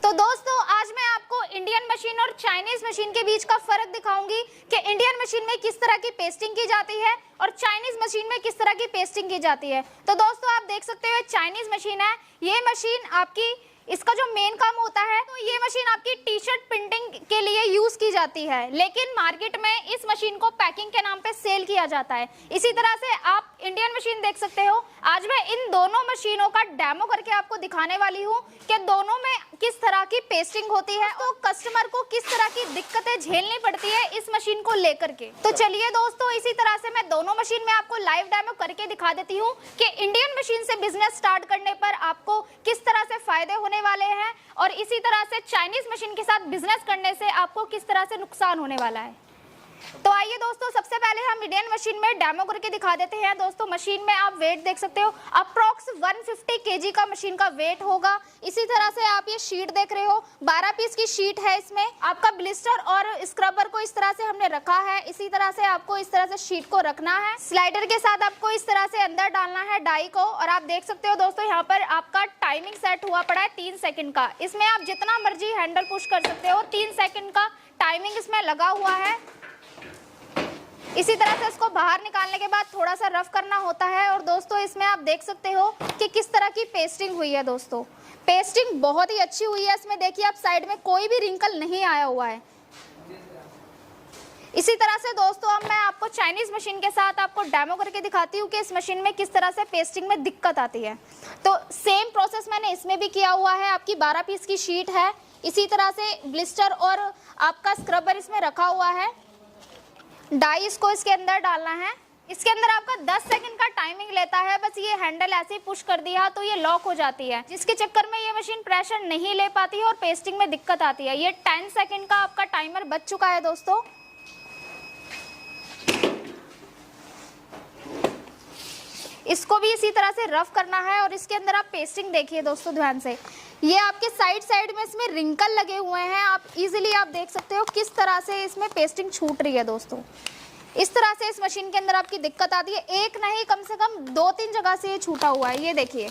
तो दोस्तों आज मैं आपको इंडियन मशीन और चाइनीज मशीन के बीच का फर्क दिखाऊंगी कि इंडियन मशीन में किस तरह की पेस्टिंग की जाती है और चाइनीज मशीन में किस तरह की पेस्टिंग की जाती है। तो दोस्तों आप देख सकते हो चाइनीज मशीन है, ये मशीन आपकी इसका जो मेन काम होता है तो ये मशीन आपकी टी शर्ट प्रिंटिंग के लिए यूज की जाती है, लेकिन मार्केट में इस मशीन को पैकिंग के नाम पे सेल किया जाता है। इसी तरह से आप इंडियन मशीन देख सकते हो। आज मैं इन दोनों मशीनों का डेमो करके आपको दिखाने वाली हूँ कि दोनों में किस तरह की पेस्टिंग होती है, तो कस्टमर को किस तरह की दिक्कतें झेलनी पड़ती है इस मशीन को लेकर के। तो चलिए दोस्तों इसी तरह से मैं दोनों मशीन में आपको लाइव डेमो करके दिखा देती हूँ कि इंडियन मशीन से बिजनेस स्टार्ट करने पर आपको किस तरह से फायदे होने वाले हैं और इसी तरह से चाइनीज मशीन के साथ बिजनेस करने से आपको किस तरह से नुकसान होने वाला है। तो आइए दोस्तों सबसे पहले हम इंडियन मशीन में डेमो करके दिखा देते हैं। दोस्तों मशीन में आप वेट देख सकते हो, अप्रॉक्स 150 केजी का मशीन का वेट होगा। इसी तरह से आप ये शीट देख रहे हो, 12 पीस की शीट है। इसमें आपका ब्लिस्टर और स्क्रबर को इस तरह से हमने रखा है। इसी तरह से आपको इस तरह से शीट को रखना है। स्लाइडर के साथ आपको इस तरह से अंदर डालना है डाई को, और आप देख सकते हो दोस्तों यहाँ पर आपका टाइमिंग सेट हुआ पड़ा है 3 सेकंड का। इसमें आप जितना मर्जी हैंडल पुश कर सकते हो, 3 सेकंड का टाइमिंग इसमें लगा हुआ है। इसी तरह से इसको बाहर निकालने के बाद थोड़ा सा रफ करना होता है। और दोस्तों इसमें आप देख सकते हो कि किस तरह की पेस्टिंग हुई है। दोस्तों पेस्टिंग बहुत ही अच्छी हुई है। इसमें देखिए आप साइड में कोई भी रिंकल नहीं आया हुआ है। इसी तरह से दोस्तों अब मैं आपको चाइनीज मशीन के साथ आपको डेमो करके दिखाती हूँ कि इस मशीन में किस तरह से पेस्टिंग में दिक्कत आती है। तो सेम प्रोसेस मैंने इसमें भी किया हुआ है। आपकी 12 पीस की शीट है, इसी तरह से ब्लिस्टर और आपका स्क्रबर इसमें रखा हुआ है। डाई इसको इसके अंदर डालना है। इसके अंदर आपका 10 सेकंड का टाइमिंग लेता है। बस ये हैंडल ऐसे ही पुश कर दिया तो ये लॉक हो जाती है, जिसके चक्कर में ये मशीन प्रेशर नहीं ले पाती है और पेस्टिंग में दिक्कत आती है। ये 10 सेकंड का आपका टाइमर बच चुका है। दोस्तों इसको भी इसी तरह से रफ करना है और इसके अंदर आप पेस्टिंग देखिए दोस्तों ध्यान से। ये आपके साइड में इसमें रिंकल लगे हुए हैं। आप इजीली आप देख सकते हो किस तरह से इसमें पेस्टिंग छूट रही है। दोस्तों इस तरह से इस मशीन के अंदर आपकी दिक्कत आती है। एक नहीं कम से कम 2-3 जगह से ये छूटा हुआ है, ये देखिए।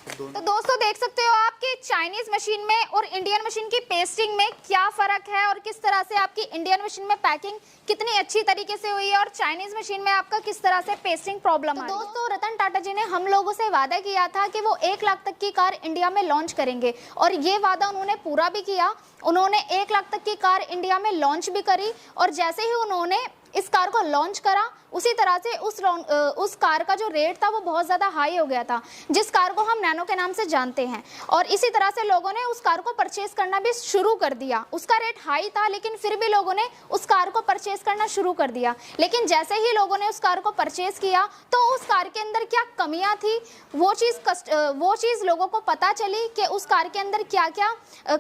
तो दोस्तों देख सकते हो आपकी चाइनीज मशीन में और इंडियन मशीन की पेस्टिंग में क्या फर्क है और किस तरह से आपकी इंडियन मशीन में पैकिंग कितनी अच्छी तरीके से हुई है और चाइनीज मशीन में आपका किस तरह से पेस्टिंग प्रॉब्लम है। दोस्तों रतन टाटा जी ने हम लोगों से वादा किया था कि वो 1 लाख तक की कार इंडिया में लॉन्च करेंगे और ये वादा उन्होंने पूरा भी किया। उन्होंने 1 लाख तक की कार इंडिया में लॉन्च भी करी और जैसे ही उन्होंने इस कार को लॉन्च करा उसी तरह से उस कार का जो रेट था वो बहुत ज़्यादा हाई हो गया था, जिस कार को हम नैनो के नाम से जानते हैं। और इसी तरह से लोगों ने उस कार को परचेज करना भी शुरू कर दिया। उसका रेट हाई था लेकिन फिर भी लोगों ने उस कार को परचेज करना शुरू कर दिया। लेकिन जैसे ही लोगों ने उस कार को परचेज किया तो उस कार के अंदर क्या कमियां थी वो चीज़ लोगों को पता चली कि उस कार के अंदर क्या क्या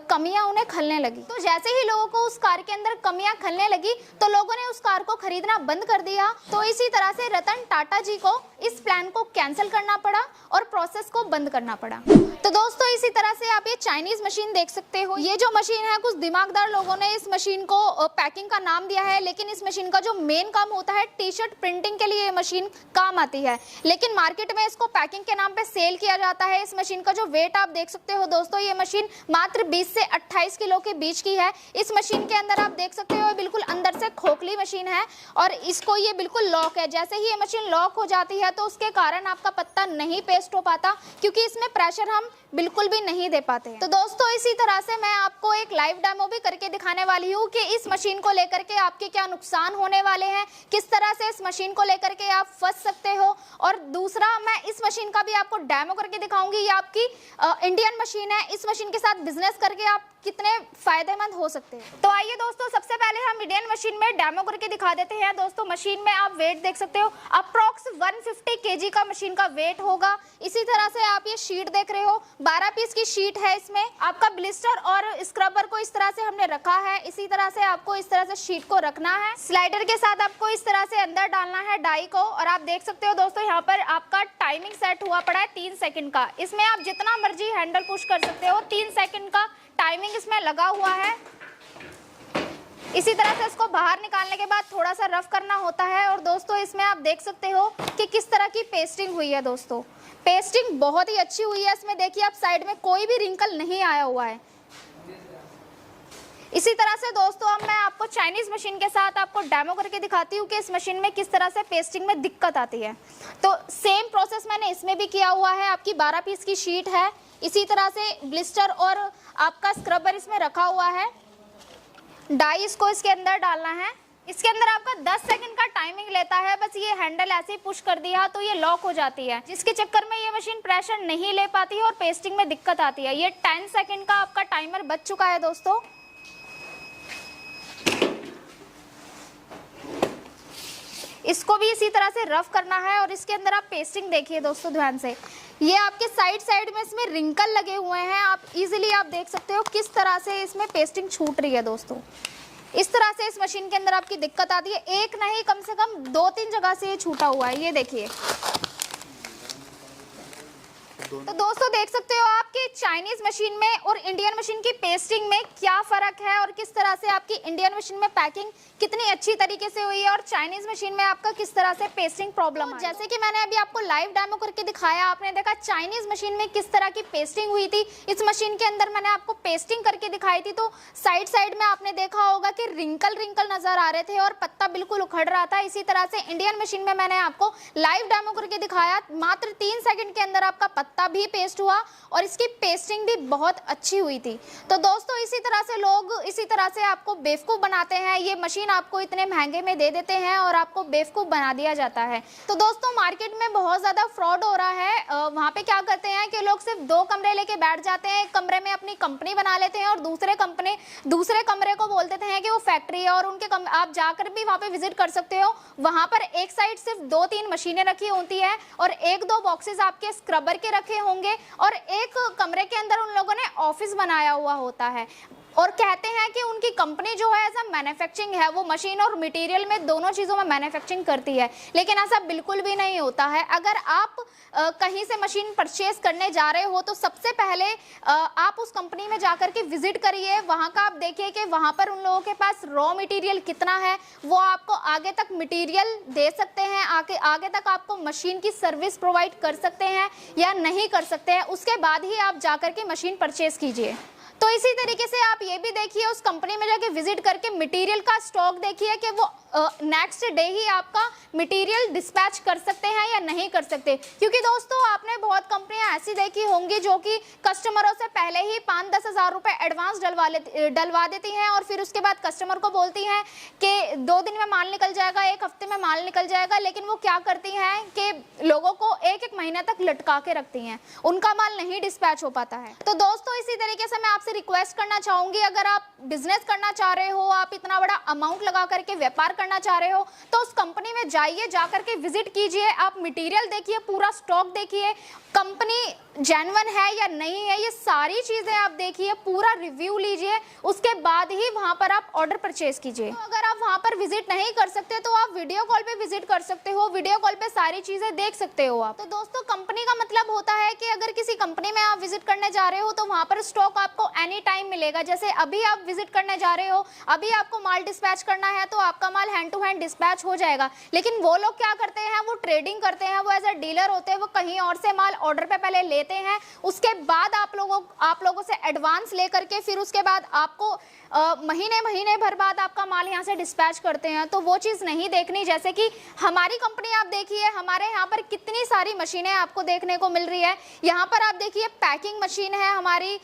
कमियां उन्हें खलने लगी। तो जैसे ही लोगों को उस कार के अंदर कमियां खलने लगी तो लोगों ने उस कार को खरीदना बंद कर दिया। तो इसी तरह से रतन टाटा जी को इस प्लान को कैंसिल करना पड़ा और प्रोसेस को बंद करना पड़ा। तो दोस्तों इसी तरह से आप ये चाइनीज मशीन देख सकते हो। ये जो मशीन है कुछ दिमागदार लोगों ने इस मशीन को पैकिंग का नाम दिया है, लेकिन इस मशीन का जो मेन काम होता है टी शर्ट प्रिंटिंग के लिए ये मशीन काम आती है। लेकिन मार्केट में इसको पैकिंग के नाम पे सेल किया जाता है। इस मशीन का जो वेट आप देख सकते हो दोस्तों, ये मशीन मात्र 20 से 28 किलो के बीच की है। इस मशीन के अंदर आप देख सकते हो बिल्कुल अंदर से खोखली मशीन है और इसको ये बिल्कुल लॉक है। जैसे ही ये मशीन लॉक हो जाती है तो उसके कारण आपका पत्ता नहीं पेस्ट हो पाता, क्योंकि इसमें प्रेशर हम बिल्कुल भी नहीं दे पाते हैं। तो दोस्तों इसी तरह से मैं आपको एक लाइव डेमो भी करके दिखाने वाली हूँ कि इस मशीन को लेकर के आपके क्या नुकसान होने वाले हैं, किस तरह से इस मशीन को लेकर के आप फंस सकते हो। और दूसरा मैं इस मशीन का भी आपको डेमो करके दिखाऊंगी। ये आपकी इंडियन मशीन है, इस मशीन के साथ बिजनेस करके आप कितने फायदेमंद हो सकते हैं। तो आइए दोस्तों सबसे पहले हम इंडियन मशीन में डेमो करके दिखा देते हैं। दोस्तों मशीन में आप वेट देख सकते हो, अप्रॉक्स 150 केजी का मशीन का वेट होगा। इसी तरह से आप ये शीट देख रहे हो, 12 पीस की शीट है। इसमें आपका ब्लिस्टर और स्क्रबर को इस तरह से हमने रखा है। इसी तरह से आपको इस तरह से शीट को रखना है। स्लाइडर के साथ आपको इस तरह से अंदर डालना है डाई को, और आप देख सकते हो दोस्तों यहाँ पर आपका टाइमिंग सेट हुआ पड़ा है 3 सेकंड का। इसमें आप जितना मर्जी हैंडल पुश कर सकते हो, 3 सेकंड का टाइमिंग इसमें लगा हुआ है। इसी तरह से इसको बाहर निकालने के बाद थोड़ा सा रफ करना होता है। और दोस्तों इसमें आप देख सकते हो कि किस तरह की पेस्टिंग हुई है। दोस्तों पेस्टिंग बहुत ही अच्छी हुई है इसमें, देखिए आप साइड में कोई भी रिंकल नहीं आया हुआ है। इसी तरह से दोस्तों अब मैं आपको चाइनीज मशीन के साथ आपको डेमो करके दिखाती हूँ कि इस मशीन में किस तरह से पेस्टिंग में दिक्कत आती है। तो सेम प्रोसेस मैंने इसमें भी किया हुआ है। आपकी 12 पीस की शीट है, इसी तरह से ब्लिस्टर और आपका स्क्रबर इसमें रखा हुआ है। डाई इसको इसके अंदर डालना है। इसके अंदर आपका 10 सेकंड का टाइमिंग लेता है। बस ये हैंडल ऐसे ही पुश कर दिया तो ये लॉक हो जाती है, जिसके चक्कर में ये मशीन प्रेशर नहीं ले पाती है और पेस्टिंग में दिक्कत आती है। ये 10 सेकंड का आपका टाइमर बच चुका है दोस्तों। इसको भी इसी तरह से रफ करना है और इसके अंदर आप पेस्टिंग देखिए दोस्तों ध्यान से। ये आपके साइड में इसमें रिंकल लगे हुए हैं, आप इजीली आप देख सकते हो किस तरह से इसमें पेस्टिंग छूट रही है दोस्तों। इस तरह से इस मशीन के अंदर आपकी दिक्कत आती है। एक नहीं कम से कम 2-3 जगह से ये छूटा हुआ है, ये देखिए। तो दोस्तों देख सकते हो आप कि चाइनीज मशीन में और इंडियन मशीन की पेस्टिंग में क्या फर्क है और किस तरह से आपकी इंडियन मशीन में पैकिंग कितनी अच्छी तरीके से हुई है और चाइनीज मशीन में आपका किस तरह से पेस्टिंग प्रॉब्लम है। जैसे कि मैंने अभी आपको लाइव डेमो करके दिखाया, आपने देखा चाइनीज मशीन में किस तरह की पेस्टिंग हुई थी। इस मशीन के अंदर मैंने आपको पेस्टिंग करके दिखाई थी, तो साइड में आपने देखा होगा कि रिंकल नजर आ रहे थे और पत्ता बिल्कुल उखड़ रहा था। इसी तरह से इंडियन मशीन में मैंने आपको लाइव डेमो करके दिखाया, मात्र 3 सेकंड के अंदर आपका पत्ता भी पेस्ट हुआ और इसकी पेस्टिंग भी बहुत अच्छी हुई थी। तो दोस्तों इसी तरह से लोग इसी तरह से आपको बेवकूफ बनाते हैं। ये मशीन आपको इतने महंगे में दे देते हैं और आपको बेवकूफ बना दिया जाता है। तो दोस्तों मार्केट में बहुत ज्यादा फ्रॉड हो रहा है। वहां पे क्या करते हैं कि लोग सिर्फ 2 कमरे लेके बैठ जाते हैं, एक कमरे में अपनी कंपनी बना लेते हैं और दूसरे कमरे को बोल देते हैं कि वो फैक्ट्री है। और उनके आप जाकर भी वहां पे विजिट कर सकते हो। वहां पर एक साइड सिर्फ 2-3 मशीनें रखी होती है और 1-2 बॉक्सेस आपके स्क्रबर के रखे होंगे और एक कमरे के अंदर उन लोगों ने ऑफिस बनाया हुआ होता है और कहते हैं कि उनकी कंपनी जो है ऐसा मैन्युफैक्चरिंग है, वो मशीन और मटेरियल में दोनों चीज़ों में मैन्युफैक्चरिंग करती है। लेकिन ऐसा बिल्कुल भी नहीं होता है। अगर आप कहीं से मशीन परचेज करने जा रहे हो तो सबसे पहले आप उस कंपनी में जाकर के विजिट करिए। वहाँ का आप देखिए कि वहाँ पर उन लोगों के पास रॉ मटेरियल कितना है, वो आपको आगे तक मटेरियल दे सकते हैं, आगे तक आपको मशीन की सर्विस प्रोवाइड कर सकते हैं या नहीं कर सकते हैं। उसके बाद ही आप जाकर के मशीन परचेज कीजिए। तो इसी तरीके से आप ये भी देखिए, उस कंपनी में जाके विजिट करके मटेरियल का स्टॉक देखिए कि वो नेक्स्ट डे ही आपका मटेरियल डिस्पैच कर सकते हैं या नहीं कर सकते। क्योंकि दोस्तों आपने बहुत कंपनियां ऐसी देखी होंगी जो कि कस्टमरों से पहले ही 5-10 हज़ार रुपए एडवांस डलवा देती हैं और फिर उसके बाद कस्टमर को बोलती हैं कि 2 दिन में माल निकल जाएगा, 1 हफ्ते में माल निकल जाएगा। लेकिन वो क्या करती हैं कि लोगों को 1-1 महीने तक लटका के रखती हैं, उनका माल नहीं डिस्पैच हो पाता है। तो दोस्तों इसी तरीके से मैं आपसे रिक्वेस्ट करना चाहूंगी, अगर आप बिजनेस करना चाह रहे हो, आप इतना बड़ा अमाउंट लगा करके व्यापार करना चाह रहे हो, तो उस कंपनी में जाइए, जाकर के विजिट कीजिए, आप मटेरियल देखिए, पूरा स्टॉक देखिए, कंपनी जेन्युइन है या नहीं है, ये सारी चीजें आप देखिए, पूरा रिव्यू लीजिए, उसके बाद ही वहां पर आप ऑर्डर परचेज कीजिए। तो अगर आप वहां पर विजिट नहीं कर सकते तो आप वीडियो कॉल पे विजिट कर सकते हो, वीडियो कॉल पे सारी चीजें देख सकते हो आप। तो दोस्तों कंपनी का मतलब होता है कि अगर किसी कंपनी में आप विजिट करने जा रहे हो तो वहां पर स्टॉक आपको एनी टाइम मिलेगा। जैसे अभी आप विजिट करने जा रहे हो, अभी आपको माल डिस्पैच करना है तो आपका माल हैंड टू हैंड डिस्पैच हो जाएगा। लेकिन वो लोग क्या करते हैं, वो ट्रेडिंग करते हैं, वो एज अ डीलर होते हैं, वो कहीं और से माल ऑर्डर पे पहले लेते हैं, उसके बाद आप लोगों से एडवांस लेकर के फिर उसके बाद आपको महीने भर बाद आपका माल यहाँ से डिस्पैच करते हैं। तो वो चीज़ नहीं देखनी। जैसे कि हमारी कंपनी आप देखिए, हमारे यहाँ पर कितनी सारी मशीनें आपको देखने को मिल रही है। यहाँ पर आप देखिए पैकिंग मशीन है हमारी,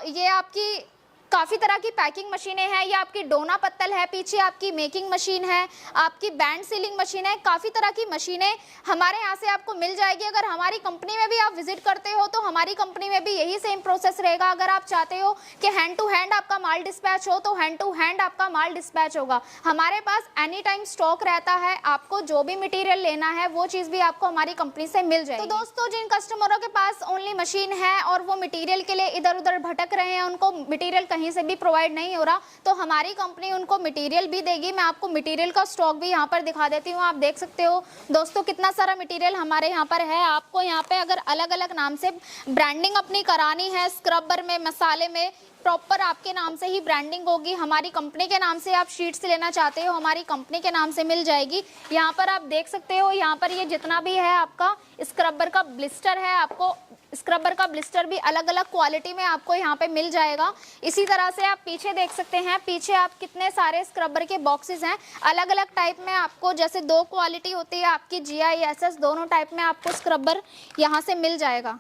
ये आपकी काफ़ी तरह की पैकिंग मशीनें हैं, ये आपकी डोना पत्तल है, पीछे आपकी मेकिंग मशीन है, आपकी बैंड सीलिंग मशीन है, काफ़ी तरह की मशीनें हमारे यहाँ से आपको मिल जाएगी। अगर हमारी कंपनी में भी आप विजिट करते हो तो हमारी कंपनी में भी यही सेम प्रोसेस रहेगा। अगर आप चाहते हो कि हैंड टू हैंड आपका माल डिस्पैच हो तो हैंड टू हैंड आपका माल डिस्पैच होगा। हमारे पास एनी टाइम स्टॉक रहता है, आपको जो भी मटीरियल लेना है वो चीज़ भी आपको हमारी कंपनी से मिल जाएगी। तो दोस्तों जिन कस्टमरों के पास ओनली मशीन है और वो मटीरियल के लिए इधर उधर भटक रहे हैं, उनको मटीरियल कहीं से भी प्रोवाइड नहीं हो रहा, तो हमारी कंपनी उनको मटेरियल भी देगी। मैं आपको मटेरियल का स्टॉक भी यहाँ पर दिखा देती हूँ। आप देख सकते हो दोस्तों कितना सारा मटेरियल हमारे यहाँ पर है। आपको यहाँ पे अगर अलग अलग नाम से ब्रांडिंग अपनी करानी है, स्क्रबर में, मसाले में, प्रॉपर आपके नाम से ही ब्रांडिंग होगी। हमारी कंपनी के नाम से आप शीट्स लेना चाहते हो, हमारी कंपनी के नाम से मिल जाएगी। यहाँ पर आप देख सकते हो, यहाँ पर ये जितना भी है आपका स्क्रबर का ब्लिस्टर है, आपको स्क्रबर का ब्लिस्टर भी अलग अलग क्वालिटी में आपको यहाँ पे मिल जाएगा। इसी तरह से आप पीछे देख सकते हैं, पीछे आप कितने सारे स्क्रबर के बॉक्सेस हैं अलग अलग टाइप में। आपको जैसे 2 क्वालिटी होती है आपकी GI SS, दोनों टाइप में आपको स्क्रबर यहाँ से मिल जाएगा।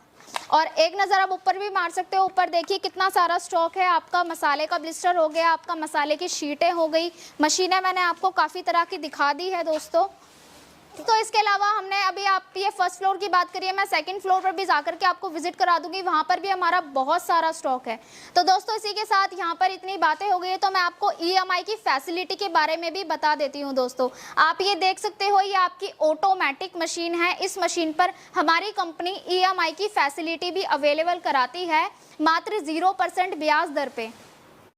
और एक नज़र आप ऊपर भी मार सकते हो। ऊपर देखिए कितना सारा स्टॉक है। आपका मसाले का ब्लिस्टर हो गया, आपका मसाले की शीटें हो गई, मशीनें मैंने आपको काफ़ी तरह की दिखा दी है दोस्तों। तो इसके अलावा हमने अभी आप ये फर्स्ट फ्लोर की बात करिए, मैं सेकंड फ्लोर पर भी जाकर के आपको विजिट करा दूंगी, वहाँ पर भी हमारा बहुत सारा स्टॉक है। तो दोस्तों इसी के साथ यहाँ पर इतनी बातें हो गई है, तो मैं आपको EMI की फैसिलिटी के बारे में भी बता देती हूँ दोस्तों। आप ये देख सकते हो, ये आपकी ऑटोमेटिक मशीन है। इस मशीन पर हमारी कंपनी EMI की फैसिलिटी भी अवेलेबल कराती है, मात्र 0% ब्याज दर पे।